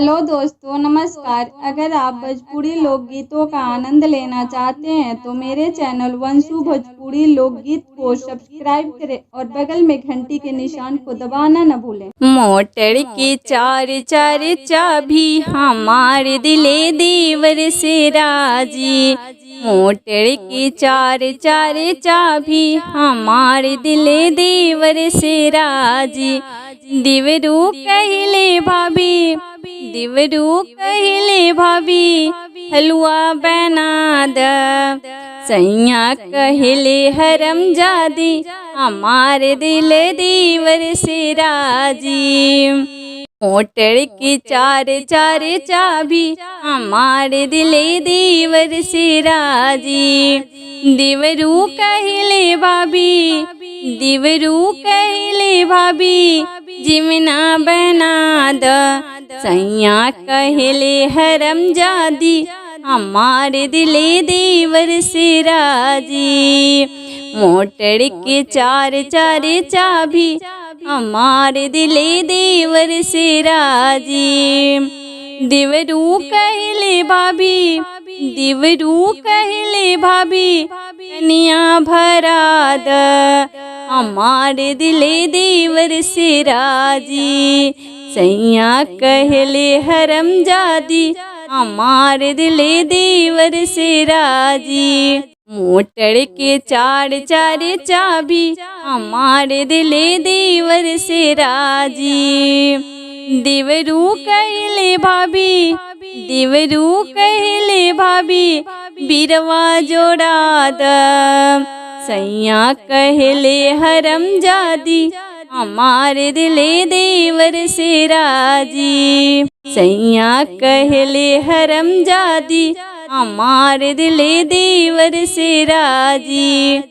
Hello दोस्तों, नमस्कार। अगर आप भोजपुरी लोकगीतों का आनंद लेना चाहते हैं तो मेरे चैनल वंशु भोजपुरी लोकगीत को सब्सक्राइब करें और बगल में घंटी के निशान को दबाना न भूलें। मोटर की चार चार चाबी हमारे दिले देवर से राजी। मोटर की चार चार चाबी हमारे दिले देवर से राजी। दिवरू कहले भाभी, दिवरू कहले भाभी हलवा बना द। सैया कहले हरम जादी हमारे दिल दीवर से राजी। मोटर की चार चार चाबी हमारे दिल दीवर से राजी। दिवरू कहले भाभी, दिवरू कहले भाभी जिमना बना द। सैया कहले हरम जादी हमारे दिले देवर से राजी। मोटर के चार चार चाबी हमारे दिले देवर से राजी। दिवरू कहले भाभी, दिवरू कहले भाभी कनिया भरा द। हमारे दिले देवर से राजी। सैया कहले हरम जादी हमारे दिले देवर से राजी। मोटर के चार चार चाबी हमारे दिले देवर से राजी। दिवरू कहले भाभी, दिवरू कहले भाभी बिरवा जोड़ा द। सैया कहले हरम जादी हमारे दिले देवर से राजी। सैया कहले हरम जादी हमारे दिले देवर से राजी।